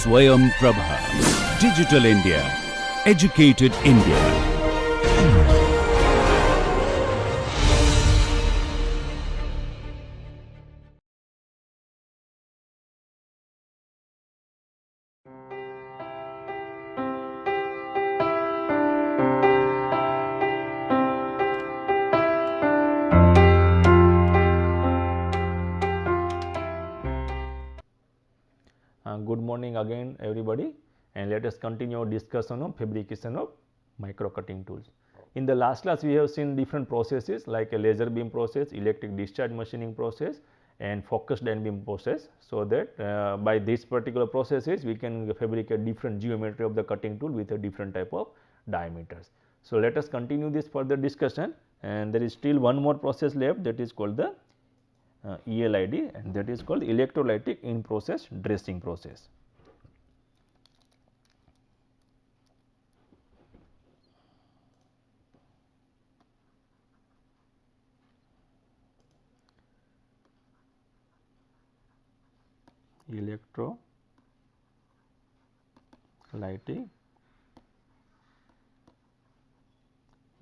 Swayam Prabha. Digital India. Educated India. Good morning again everybody, and let us continue our discussion of fabrication of micro cutting tools. In the last class we have seen different processes like a laser beam process, electric discharge machining process and focused end beam process. So that by these particular processes we can fabricate different geometry of the cutting tool with a different type of diameters. So let us continue this further discussion, and there is still one more process left, that is called the ELID, and that is called electrolytic in process dressing process. Electrolytic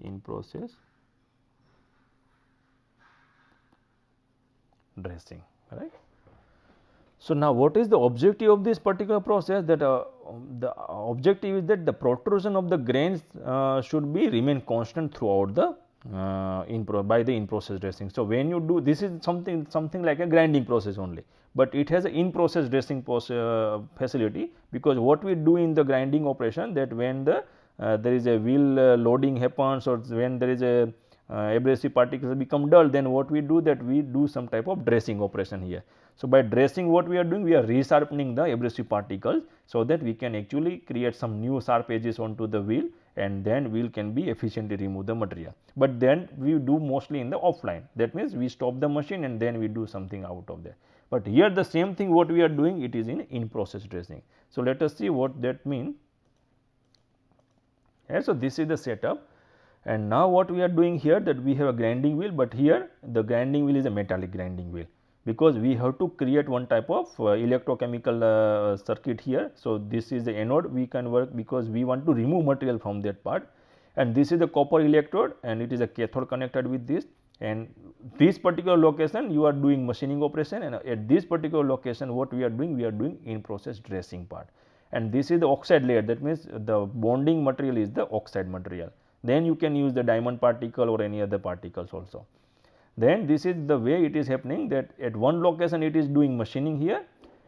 in process dressing, right. So, now what is the objective of this particular process? That the objective is that the protrusion of the grains should be remain constant throughout the by the in process dressing. So, when you do this is something like a grinding process only, but it has an in process dressing facility, because what we do in the grinding operation, that when the there is a wheel loading happens, or when there is a abrasive particles become dull, then what we do, that we do some type of dressing operation here. So, by dressing what we are doing, we are resharpening the abrasive particles, so that we can actually create some new sharp edges onto the wheel, and then wheel can be efficiently remove the material. But then we do mostly in the offline, that means we stop the machine and then we do something out of that. But here the same thing what we are doing, it is in process dressing. So, let us see what that means. So, this is the setup. And now what we are doing here, that we have a grinding wheel, but here the grinding wheel is a metallic grinding wheel, because we have to create one type of electrochemical circuit here. So, this is the anode we can work, because we want to remove material from that part, and this is the copper electrode, and it is a cathode connected with this, and this particular location you are doing machining operation, and at this particular location what we are doing in process dressing part. And this is the oxide layer, that means the bonding material is the oxide material. Then you can use the diamond particle or any other particles also. Then this is the way it is happening, that at one location it is doing machining here,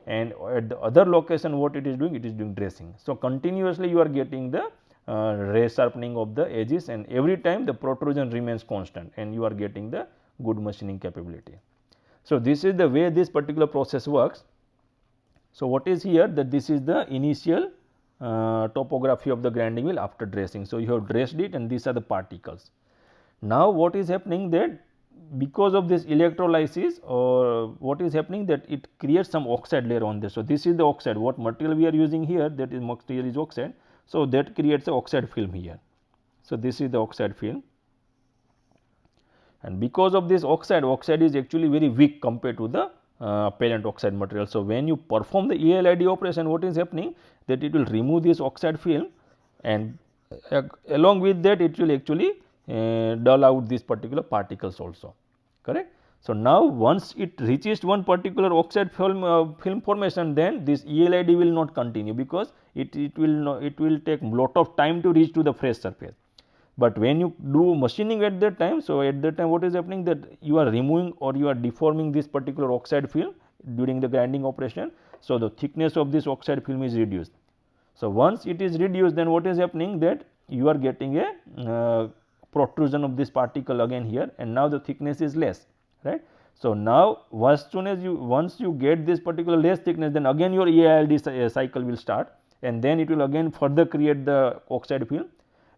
and at the other location what it is doing dressing. So, continuously you are getting the resharpening of the edges, and every time the protrusion remains constant, and you are getting the good machining capability. So, this is the way this particular process works. So, what is here, that this is the initial topography of the grinding wheel after dressing. So, you have dressed it, and these are the particles. Now, what is happening, that because of this electrolysis, or what is happening, that it creates some oxide layer on this. So, this is the oxide, what material we are using here, that is material is oxide. So, that creates a oxide film here. So, this is the oxide film, and because of this oxide is actually very weak compared to the parent oxide material. So, when you perform the ELID operation, what is happening, that it will remove this oxide film, and along with that it will actually dull out these particular particles also, correct. So, now once it reaches one particular oxide film formation, then this ELID will not continue, because it will take lot of time to reach to the fresh surface. But when you do machining at that time, so at that time what is happening, that you are removing or you are deforming this particular oxide film during the grinding operation. So, the thickness of this oxide film is reduced. So, once it is reduced, then what is happening, that you are getting a protrusion of this particle again here, and now the thickness is less, right. So, now once you get this particular less thickness, then again your ELID cycle will start, and then it will again further create the oxide film.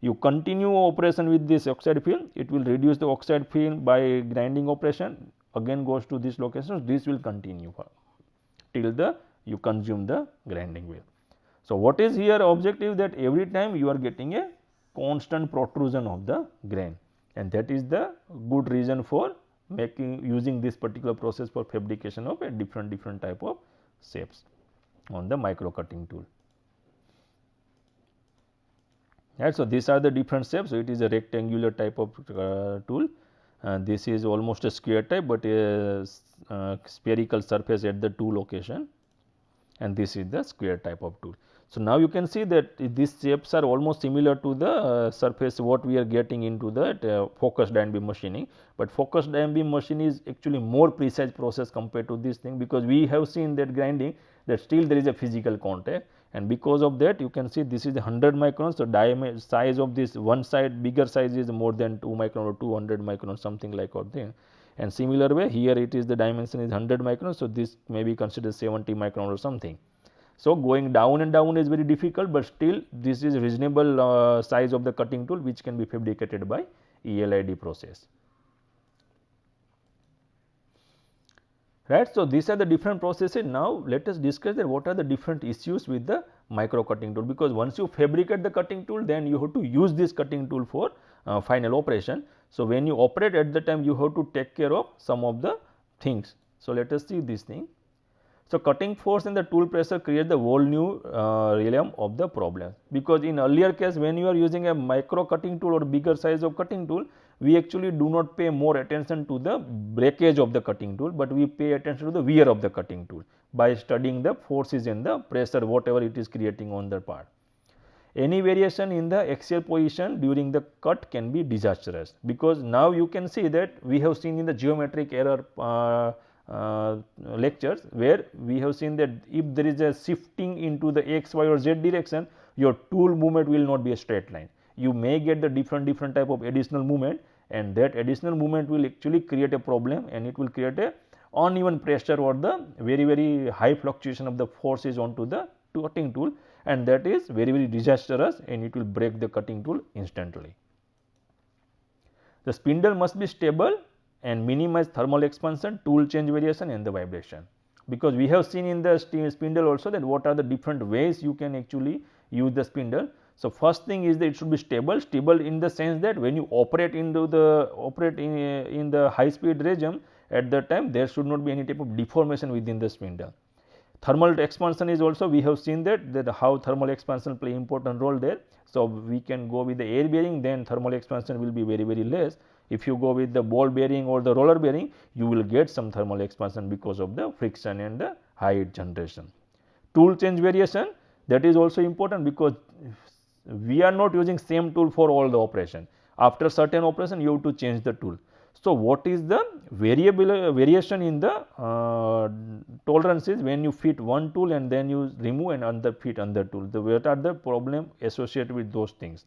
You continue operation with this oxide film, it will reduce the oxide film by grinding operation, again goes to this location. This will continue till you consume the grinding wheel. So, what is here objective, that every time you are getting a constant protrusion of the grain, and that is the good reason for using this particular process for fabrication of a different type of shapes. on the micro cutting tool. Right. So, these are the different shapes. So, it is a rectangular type of tool, this is almost a square type, but a spherical surface at the two location, and this is the square type of tool. So, now you can see that these shapes are almost similar to the surface what we are getting into the focused ion beam machining, but focused ion beam machine is actually more precise process compared to this thing, because we have seen that grinding that still there is a physical contact, and because of that you can see this is 100 microns. So, diameter size of this one side bigger size is more than 2 micron or 200 microns, something like that. And similar way here it is the dimension is 100 microns. So, this may be considered 70 micron or something. So, going down and down is very difficult, but still this is reasonable size of the cutting tool which can be fabricated by ELID process. Right. So, these are the different processes. Now, let us discuss that what are the different issues with the micro cutting tool, because once you fabricate the cutting tool, then you have to use this cutting tool for final operation. So, when you operate at the time you have to take care of some of the things. So, let us see this thing. So, cutting force and the tool pressure create the whole new realm of the problem, because in earlier case when you are using a micro cutting tool or bigger size of cutting tool, we actually do not pay more attention to the breakage of the cutting tool, but we pay attention to the wear of the cutting tool by studying the forces and the pressure whatever it is creating on the part. Any variation in the axial position during the cut can be disastrous, because now you can see that we have seen in the geometric error lectures where we have seen that if there is a shifting into the x, y or z direction, your tool movement will not be a straight line. You may get the different type of additional movement, and that additional movement will actually create a problem, and it will create a uneven pressure or the very high fluctuation of the forces onto the cutting tool, and that is very disastrous, and it will break the cutting tool instantly. The spindle must be stable and minimize thermal expansion, tool change variation and the vibration, because we have seen in the spindle also that what are the different ways you can actually use the spindle. So, first thing is that it should be stable in the sense that when you operate in the high speed regime, at that time there should not be any type of deformation within the spindle. Thermal expansion is also we have seen that how thermal expansion play important role there. So, we can go with the air bearing, then thermal expansion will be very less. If you go with the ball bearing or the roller bearing, you will get some thermal expansion because of the friction and the height generation. Tool change variation, that is also important, because we are not using same tool for all the operation. After certain operation you have to change the tool. So, what is the variation in the tolerances when you fit one tool and then you remove and another fit another tool, what are the problem associated with those things.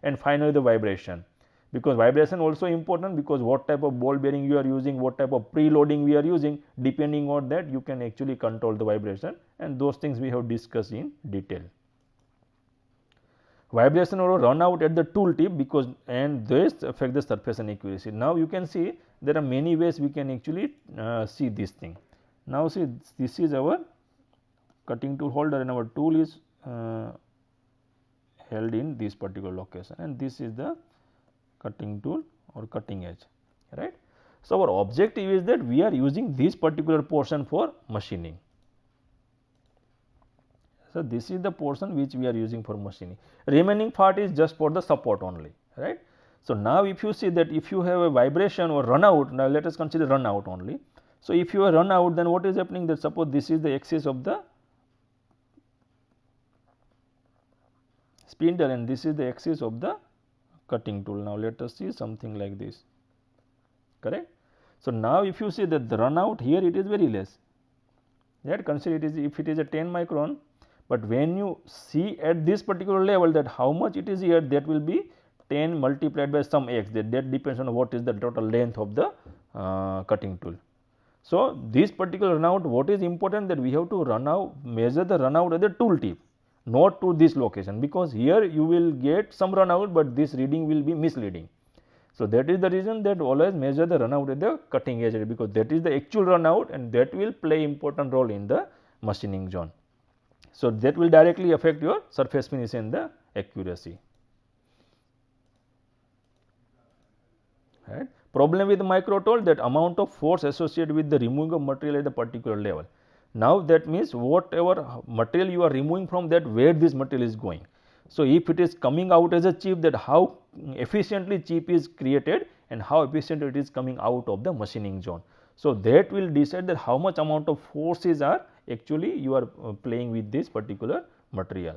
And finally, the vibration, because vibration also important, because what type of ball bearing you are using, what type of preloading we are using, depending on that you can actually control the vibration, and those things we have discussed in detail. Vibration or run out at the tool tip, because and this affect the surface and accuracy. Now, you can see there are many ways we can actually see this thing. Now, see this is our cutting tool holder and our tool is held in this particular location, and this is the cutting tool or cutting edge, right. So, our objective is that we are using this particular portion for machining. So, this is the portion which we are using for machining. Remaining part is just for the support only, right. So, now if you see that if you have a vibration or run out, now let us consider run out only. So, if you are run out, then what is happening, that suppose this is the axis of the spindle and this is the axis of the cutting tool. Now, let us see something like this, correct. So, now if you see that the run out here it is very less, right. Consider it is if it is a 10 micron, but when you see at this particular level that how much it is here, that will be 10 multiplied by some x, that depends on what is the total length of the cutting tool. So, this particular run out, what is important, that we have to measure the run out at the tool tip, not to this location, because here you will get some run out, but this reading will be misleading. So, that is the reason that always measure the run out at the cutting edge, because that is the actual run out and that will play important role in the machining zone. So, that will directly affect your surface finish and the accuracy, right. Problem with micro tool, that amount of force associated with the removing of material at the particular level. Now that means whatever material you are removing from that, where this material is going. So if it is coming out as a chip, that how efficiently chip is created and how efficient it is coming out of the machining zone. So that will decide that how much amount of forces are actually you are playing with this particular material.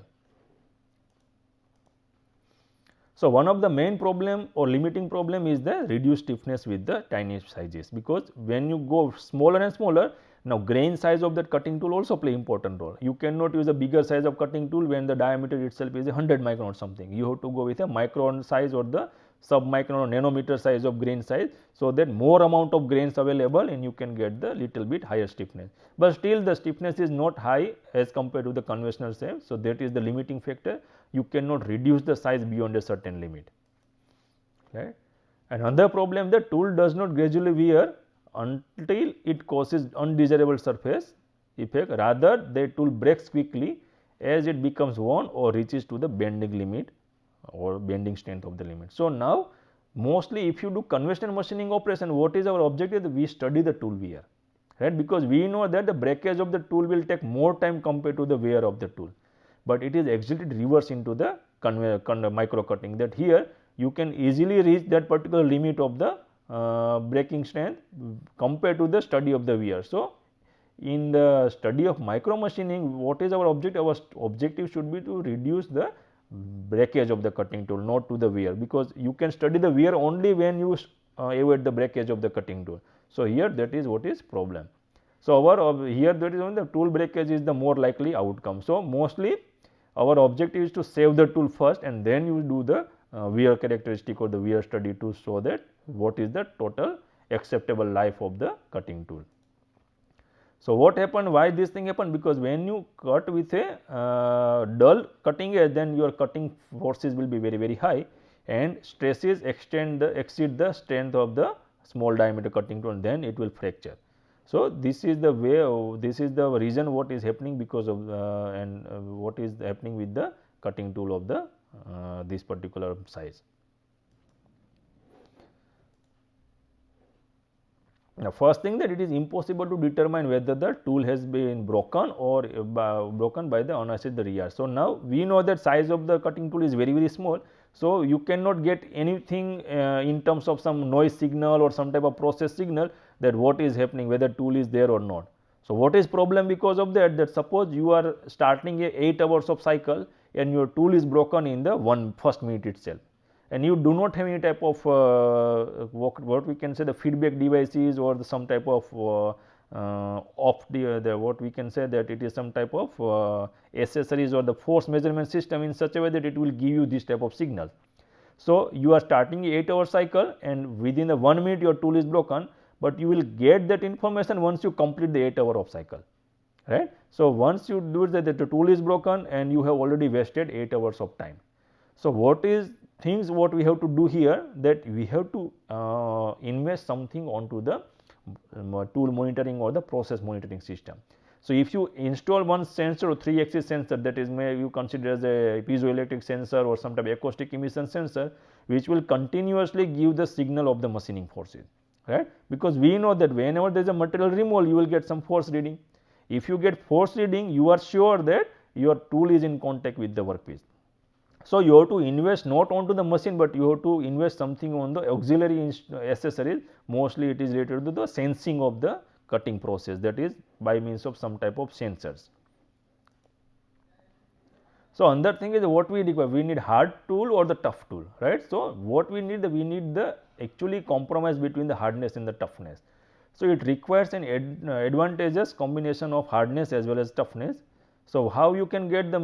So one of the main problem or limiting problem is the reduced stiffness with the tiny sizes, because when you go smaller and smaller, now grain size of that cutting tool also play important role. You cannot use a bigger size of cutting tool when the diameter itself is 100 micron or something. You have to go with a micron size or the sub-micron or nanometer size of grain size, so that more amount of grains available and you can get the little bit higher stiffness. But still the stiffness is not high as compared to the conventional shape. So that is the limiting factor. You cannot reduce the size beyond a certain limit. Right? Another problem, the tool does not gradually wear until it causes undesirable surface effect. Rather, the tool breaks quickly as it becomes worn or reaches to the bending limit or bending strength of the limit. So now mostly if you do conventional machining operation, what is our objective? We study the tool wear, right? Because we know that the breakage of the tool will take more time compared to the wear of the tool, but it is exerted reverse into the micro cutting, that here you can easily reach that particular limit of the breaking strength compared to the study of the wear. So in the study of micro machining, what is our objective? Our objective should be to reduce the breakage of the cutting tool, not to the wear, because you can study the wear only when you avoid the breakage of the cutting tool. So here that is what is problem. So our here that is only the tool breakage is the more likely outcome. So mostly our objective is to save the tool first and then you do the wear characteristic or the wear study to show that what is the total acceptable life of the cutting tool. So what happened, why this thing happened? Because when you cut with a dull cutting edge, then your cutting forces will be very high and stresses exceed the strength of the small diameter cutting tool, and then it will fracture. So this is the way, this is the reason what is happening because of what is happening with the cutting tool of the this particular size. Now, first thing, that it is impossible to determine whether the tool has been broken or broken by the unassisted rear. So now we know that size of the cutting tool is very small. So you cannot get anything in terms of some noise signal or some type of process signal that what is happening, whether tool is there or not. So what is problem because of that? That suppose you are starting a 8 hours of cycle and your tool is broken in the first minute itself, and you do not have any type of what we can say the feedback devices or some type of what we can say that it is some type of accessories or the force measurement system in such a way that it will give you this type of signal. So you are starting a 8 hour cycle and within the 1 minute your tool is broken, but you will get that information once you complete the 8 hour of cycle, right? So once you do that, the tool is broken and you have already wasted 8 hours of time. So what is things what we have to do here, that we have to invest something onto the tool monitoring or the process monitoring system. So if you install one sensor or 3-axis sensor, that is may you consider as a piezoelectric sensor or some type of acoustic emission sensor, which will continuously give the signal of the machining forces, right? Because we know that whenever there is a material removal, you will get some force reading. If you get force reading, you are sure that your tool is in contact with the workpiece. So you have to invest not onto the machine, but you have to invest something on the auxiliary accessories. Mostly it is related to the sensing of the cutting process, that is by means of some type of sensors. So another thing is what we require, we need hard tool or the tough tool, right? So what we need the actually compromise between the hardness and the toughness. So it requires an advantageous combination of hardness as well as toughness. So how you can get the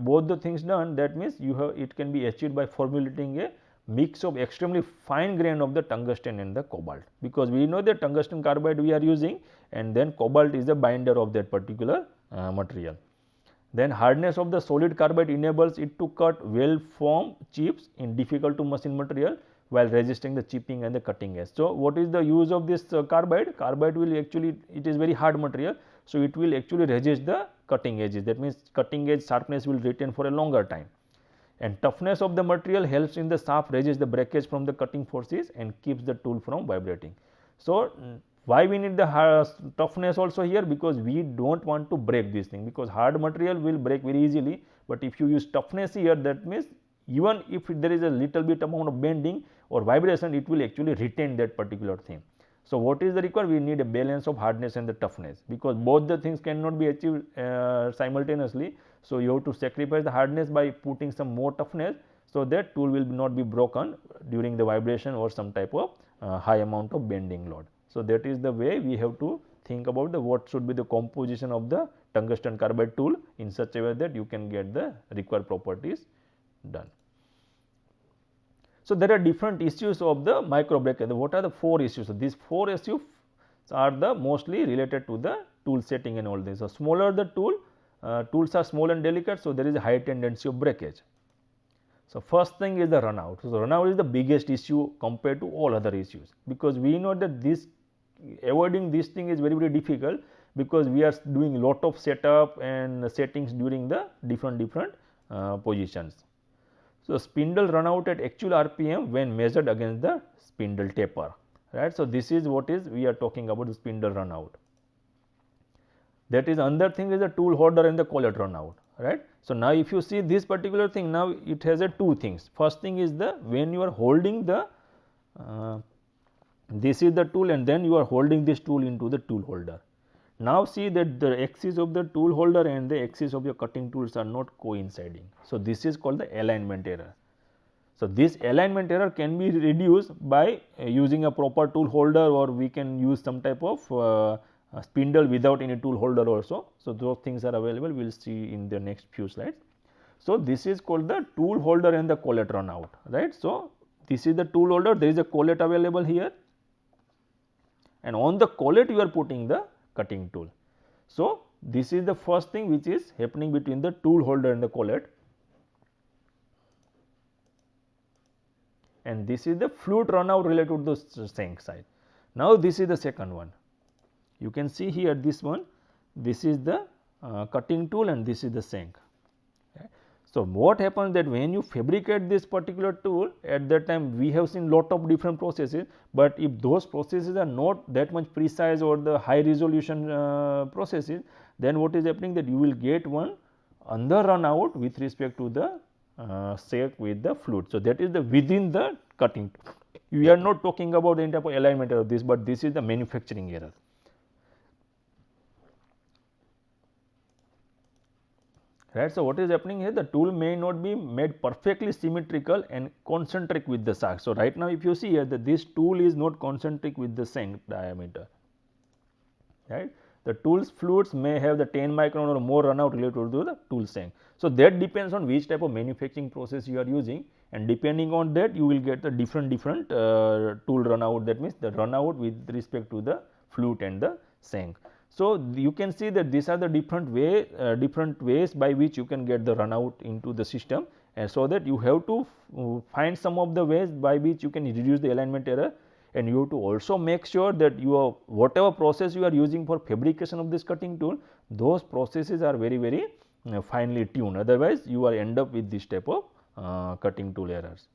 both the things done, that means you have, it can be achieved by formulating a mix of extremely fine grain of the tungsten and the cobalt, because we know that tungsten carbide we are using and then cobalt is the binder of that particular material. Then hardness of the solid carbide enables it to cut well formed chips in difficult to machine material while resisting the chipping and the cutting edge. So what is the use of this carbide? Carbide will actually, it is very hard material, so it will actually resist the cutting edges, that means cutting edge sharpness will retain for a longer time. And toughness of the material helps in the shaft resist the breakage from the cutting forces and keeps the tool from vibrating. So Why we need the toughness also here? Because we don't want to break this thing, because hard material will break very easily, but if you use toughness here, that means even if there is a little bit amount of bending or vibration, it will actually retain that particular thing. So, what is the required? We need a balance of hardness and the toughness, because both the things cannot be achieved simultaneously. So, you have to sacrifice the hardness by putting some more toughness, so that tool will not be broken during the vibration or some type of high amount of bending load. So, that is the way we have to think about the what should be the composition of the tungsten carbide tool in such a way that you can get the required properties done. So, there are different issues of the micro break. What are the 4 issues? So, these 4 issues are the mostly related to the tool setting and all this. So, smaller the tool, tools are small and delicate, so there is a high tendency of breakage. So, first thing is the run out. So, run out is the biggest issue compared to all other issues, because we know that this avoiding this thing is very difficult, because we are doing lot of setup and settings during the different positions. So, spindle run out at actual RPM when measured against the spindle taper, right. So, this is what is we are talking about, the spindle run out. That is another thing is the tool holder and the collet run out, right. So, now if you see this particular thing, now it has a 2 things. First thing is the when you are holding the this is the tool, and then you are holding this tool into the tool holder. Now, see that the axis of the tool holder and the axis of your cutting tools are not coinciding. So, this is called the alignment error. So, this alignment error can be reduced by using a proper tool holder, or we can use some type of spindle without any tool holder also. So, those things are available, we will see in the next few slides. So, this is called the tool holder and the collet run out, right. So, this is the tool holder, there is a collet available here, and on the collet you are putting the cutting tool. So, this is the first thing which is happening between the tool holder and the collet, and this is the fluid run out related to the shank side. Now, this is the second one. You can see here this one, this is the cutting tool and this is the shank. So, what happens that when you fabricate this particular tool, at that time we have seen lot of different processes, but if those processes are not that much precise or the high resolution processes, then what is happening that you will get one under run out with respect to the shank with the fluid. So, that is the within the cutting. We are not talking about the entire alignment of this, but this is the manufacturing error. Right. So, what is happening here, the tool may not be made perfectly symmetrical and concentric with the shaft. So, right now if you see here that this tool is not concentric with the shank diameter, right. The tool's fluids may have the 10 micron or more run out related to the tool shank. So, that depends on which type of manufacturing process you are using, and depending on that you will get the different tool run out, that means the run out with respect to the fluid and the shank. So, you can see that these are the different ways by which you can get the run out into the system, and so that you have to find some of the ways by which you can reduce the alignment error, and you have to also make sure that your whatever process you are using for fabrication of this cutting tool, those processes are very finely tuned, otherwise you are end up with this type of cutting tool errors.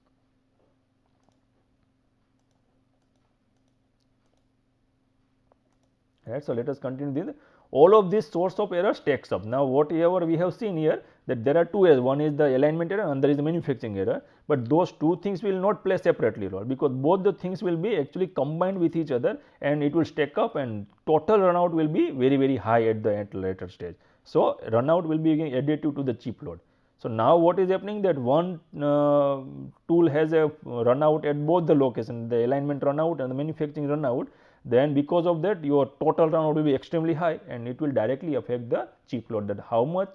Right. So, let us continue this. All of these source of errors takes up. Now, whatever we have seen here, that there are 2 errors, one is the alignment error and there is the manufacturing error, but those 2 things will not play separately role, because both the things will be actually combined with each other and it will stack up, and total run out will be very high at the later stage. So, run out will be additive to the chip load. So, now what is happening that one tool has a run out at both the location, the alignment run out and the manufacturing run out, then because of that your total run out will be extremely high, and it will directly affect the chip load, that how much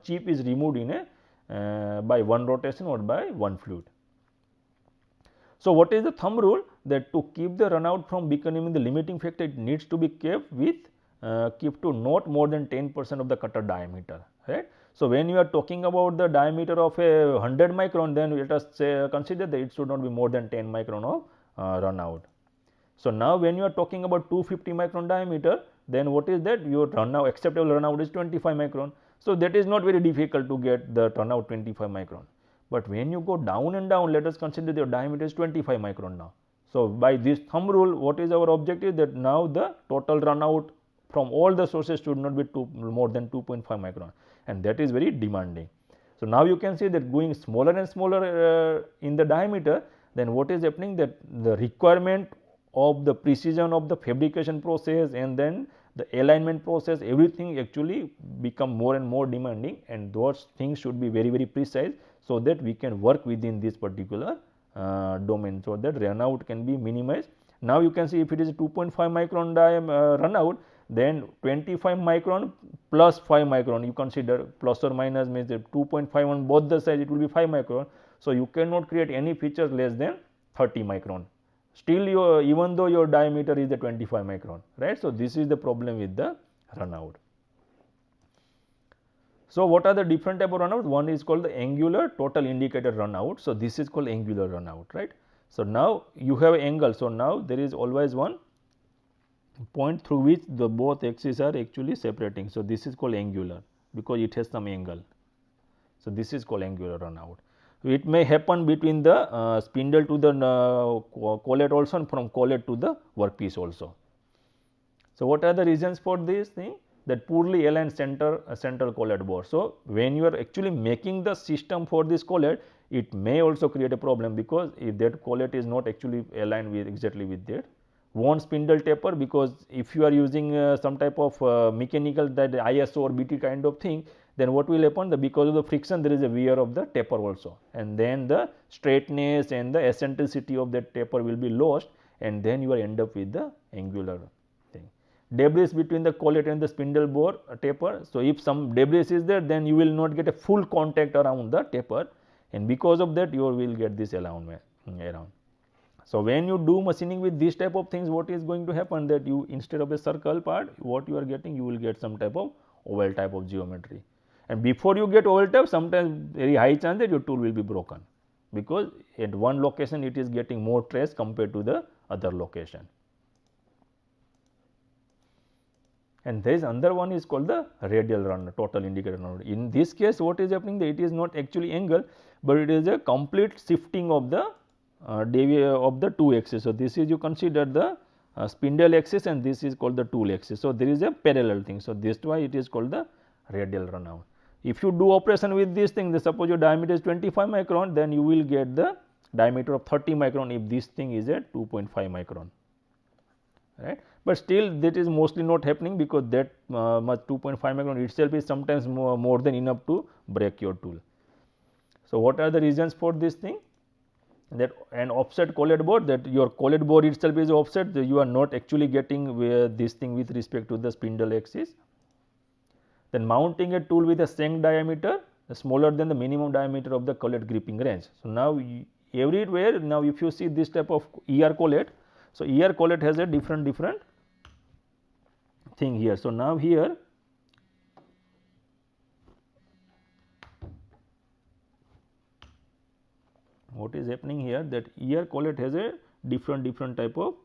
chip is removed in a by one rotation or by one fluid. So, what is the thumb rule, that to keep the run out from becoming the limiting factor, it needs to be kept to not more than 10% of the cutter diameter, right. So, when you are talking about the diameter of a 100 micron, then let us say consider that it should not be more than 10 micron of run out. So, now when you are talking about 250 micron diameter, then what is that, your acceptable run out is 25 micron. So, that is not very difficult to get the run out 25 micron, but when you go down and down, let us consider your diameter is 25 micron now. So, by this thumb rule, what is our objective, that now the total run out from all the sources should not be more than 2.5 micron, and that is very demanding. So, now you can see that going smaller and smaller in the diameter, then what is happening, that the requirement of the precision of the fabrication process and then the alignment process, everything actually become more and more demanding, and those things should be very, very precise, so that we can work within this particular domain, so that run out can be minimized. Now, you can see if it is 2.5 micron run out, then 25 micron plus 5 micron, you consider plus or minus means 2.5 on both the sides, it will be 5 micron. So, you cannot create any features less than 30 micron, still your, even though your diameter is the 25 micron, right. So, this is the problem with the run out. So, what are the different type of run out? One is called the angular total indicator run out. So, this is called angular run out, right. So, now you have angle. So, now there is always one point through which the both axes are actually separating. So, this is called angular because it has some angle. So, this is called angular run out. It may happen between the spindle to the collet also, and from collet to the workpiece also. So, what are the reasons for this thing? That poorly aligned central collet bore. So, when you are actually making the system for this collet, it may also create a problem, because if that collet is not actually aligned with exactly with that one spindle taper, because if you are using some type of mechanical, that ISO or BT kind of thing, then what will happen, that because of the friction there is a wear of the taper also, and then the straightness and the eccentricity of that taper will be lost, and then you will end up with the angular thing. Debris between the collet and the spindle bore taper. So, if some debris is there, then you will not get a full contact around the taper, and because of that you will get this alignment around. So, when you do machining with this type of things, what is going to happen, that you, instead of a circle part, what you are getting, you will get some type of oval type of geometry, and before you get oval type, sometimes very high chance that your tool will be broken, because at one location it is getting more trace compared to the other location. And there is another one is called the radial run, total indicator run. In this case, what is happening, that it is not actually angle, but it is a complete shifting of the of the two axes. So, this is, you consider the spindle axis, and this is called the tool axis. So, there is a parallel thing. So, this is why it is called the radial run out. If you do operation with this thing, suppose your diameter is 25 micron, then you will get the diameter of 30 micron if this thing is at 2.5 micron, right. But still that is mostly not happening, because that much 2.5 micron itself is sometimes more than enough to break your tool. So, what are the reasons for this thing? That an offset collet bore, that your collet bore itself is offset, you are not actually getting this thing with respect to the spindle axis. Then mounting a tool with a shank diameter smaller than the minimum diameter of the collet gripping range. So, now everywhere, now if you see this type of ER collet, so ER collet has a different thing here. So, now here what is happening here, that ER collet has a different type of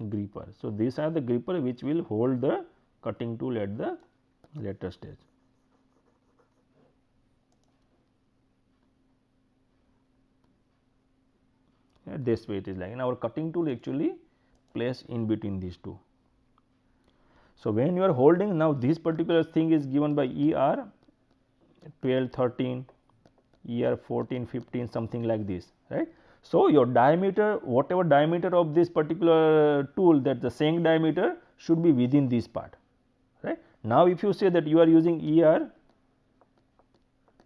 gripper. So, these are the gripper which will hold the cutting tool at the later stage. This way it is like, and our cutting tool actually placed in between these two. So, when you are holding, now this particular thing is given by ER 12, 13, ER 14, 15, something like this, right. So, your diameter, whatever diameter of this particular tool, that the shank diameter should be within this part, right. Now, if you say that you are using ER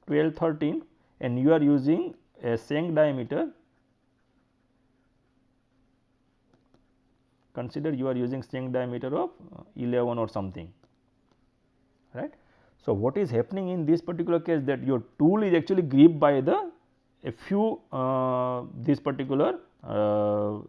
12, 13 and you are using a shank diameter, consider you are using shank diameter of 11 or something, right. So, what is happening in this particular case, that your tool is actually gripped by the a few this particular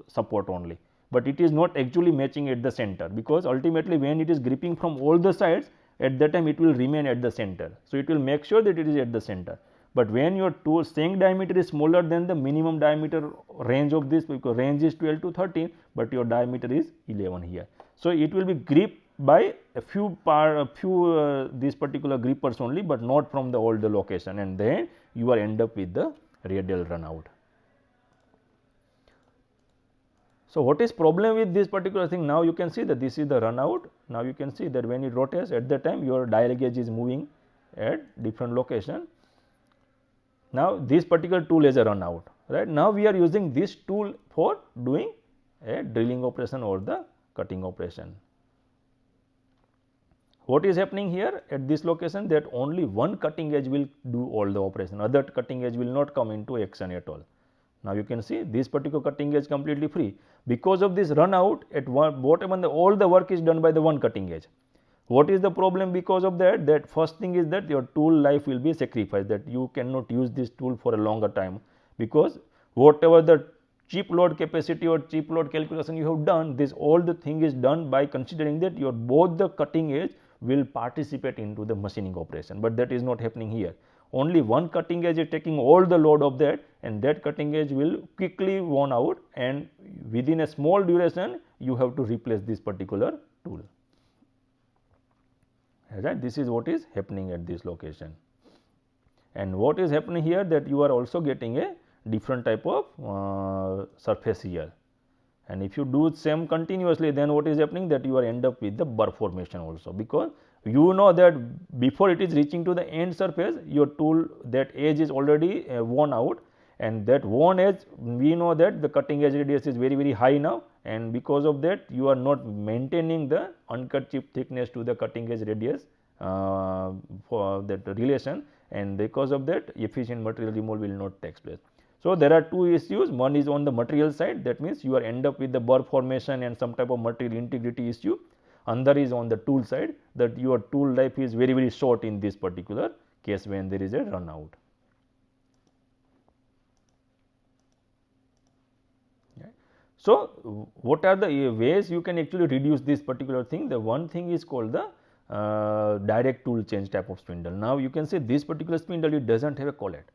support only, but it is not actually matching at the center, because ultimately when it is gripping from all the sides, at that time it will remain at the center. So, it will make sure that it is at the center, but when your tool shank diameter is smaller than the minimum diameter range of this, because range is 12 to 13, but your diameter is 11 here. So, it will be gripped by a few these particular grippers only, but not from the all the location, and then you are end up with the radial run out. So, what is problem with this particular thing? Now, you can see that this is the run out. Now, you can see that when it rotates, at that time your dial gauge is moving at different location. Now, this particular tool is a run out, right. Now, we are using this tool for doing a drilling operation or the cutting operation. What is happening here at this location, that only one cutting edge will do all the operation, other cutting edge will not come into action at all. Now, you can see this particular cutting edge completely free. Because of this run out, at bottom and all the work is done by the one cutting edge. What is the problem because of that? That first thing is that your tool life will be sacrificed, that you cannot use this tool for a longer time, because whatever the chip load capacity or chip load calculation you have done, this all the thing is done by considering that your both the cutting edge will participate into the machining operation, but that is not happening here. Only one cutting edge is taking all the load of that, and that cutting edge will quickly worn out, and within a small duration you have to replace this particular tool. Right. This is what is happening at this location, and what is happening here, that you are also getting a different type of surface here, and if you do same continuously, then what is happening, that you are end up with the burr formation also, because you know that before it is reaching to the end surface, your tool that edge is already worn out, and that worn edge, we know that the cutting edge radius is very high now, and because of that you are not maintaining the uncut chip thickness to the cutting edge radius for that relation, and because of that efficient material removal will not take place. So, there are two issues, one is on the material side, that means you are end up with the burr formation and some type of material integrity issue. Another is on the tool side, that your tool life is very short in this particular case when there is a run out. So, what are the ways you can actually reduce this particular thing? The one thing is called the direct tool change type of spindle. Now, you can say this particular spindle, it does not have a collet.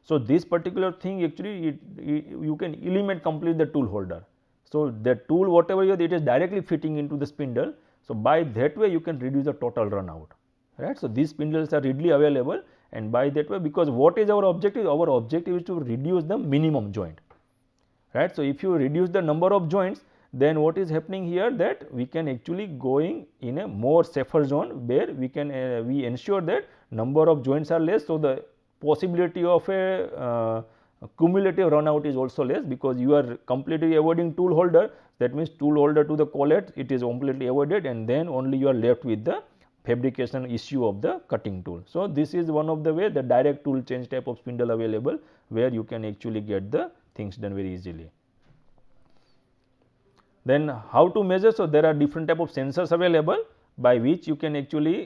So, this particular thing actually you can eliminate completely the tool holder. So, the tool whatever you have, it is directly fitting into the spindle. So, by that way you can reduce the total run out, right. So, these spindles are readily available, and by that way, because what is our objective? Our objective is to reduce the minimum joint, right. So, if you reduce the number of joints, then what is happening here, that we can actually going in a more safer zone, where we can we ensure that number of joints are less. So, the possibility of a cumulative run out is also less, because you are completely avoiding tool holder. That means, tool holder to the collet, it is completely avoided, and then only you are left with the fabrication issue of the cutting tool. So, this is one of the way, the direct tool change type of spindle available, where you can actually get the things done very easily. Then how to measure? So, there are different type of sensors available, by which you can actually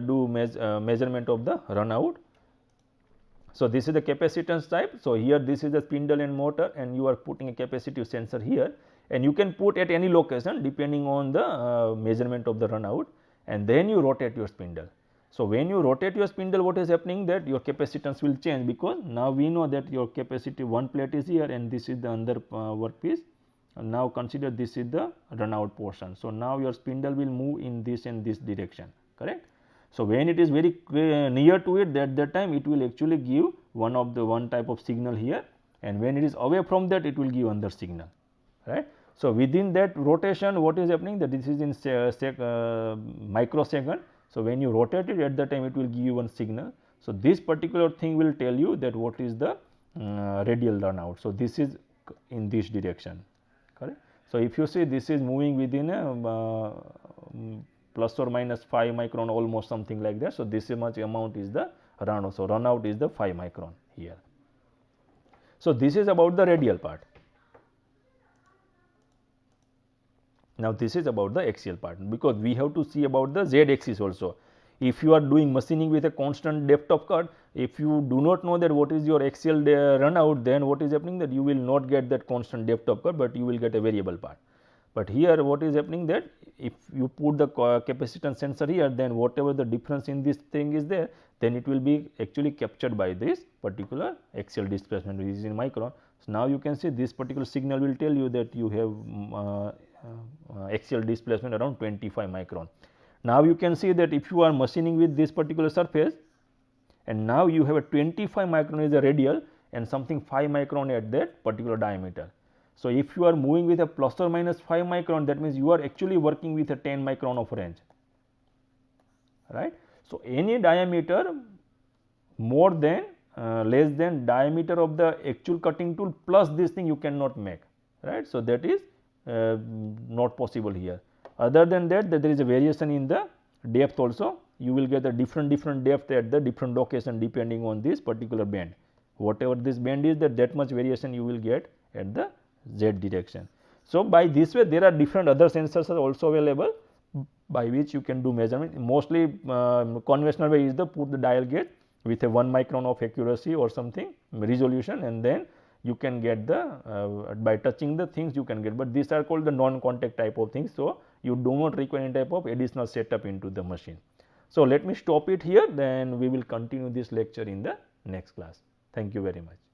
do measurement of the run out. So, this is the capacitance type. So, here this is the spindle and motor, and you are putting a capacitive sensor here, and you can put at any location depending on the measurement of the run out, and then you rotate your spindle. So, when you rotate your spindle, what is happening, that your capacitance will change, because now we know that your capacity one plate is here and this is the other workpiece, and now consider this is the run out portion. So, now your spindle will move in this and this direction, correct. So, when it is very near to it, at that time it will actually give one type of signal here, and when it is away from that, it will give another signal, right. So, within that rotation, what is happening, that this is in microsecond. So, when you rotate it, at that time it will give you one signal. So, this particular thing will tell you that what is the radial run out. So, this is in this direction, correct. So, if you see, this is moving within a plus or minus 5 micron, almost something like that. So, this much amount is the run out. So, run out is the 5 micron here. So, this is about the radial part. Now, this is about the axial part, because we have to see about the z axis also. If you are doing machining with a constant depth of cut, if you do not know that what is your axial run out, then what is happening, that you will not get that constant depth of cut, but you will get a variable part. But here what is happening, that if you put the capacitance sensor here, then whatever the difference in this thing is there, then it will be actually captured by this particular axial displacement, which is in micron. So, now you can see this particular signal will tell you that you have axial displacement around 25 micron. Now you can see that if you are machining with this particular surface, and now you have a 25 micron is a radial and something 5 micron at that particular diameter. So, if you are moving with a plus or minus 5 micron, that means you are actually working with a 10 micron of range, right. So, any diameter more than less than diameter of the actual cutting tool plus this thing you cannot make, right. So, that is not possible here. Other than that, there is a variation in the depth also. You will get a different depth at the different location depending on this particular bend. Whatever this bend is, that much variation you will get at the z direction. So, by this way there are different other sensors are also available by which you can do measurement. Mostly conventional way is the put the dial gauge with a 1 micron of accuracy or something resolution, and then you can get the by touching the things you can get, but these are called the non-contact type of things. So, you do not require any type of additional setup into the machine. So, let me stop it here, then we will continue this lecture in the next class. Thank you very much.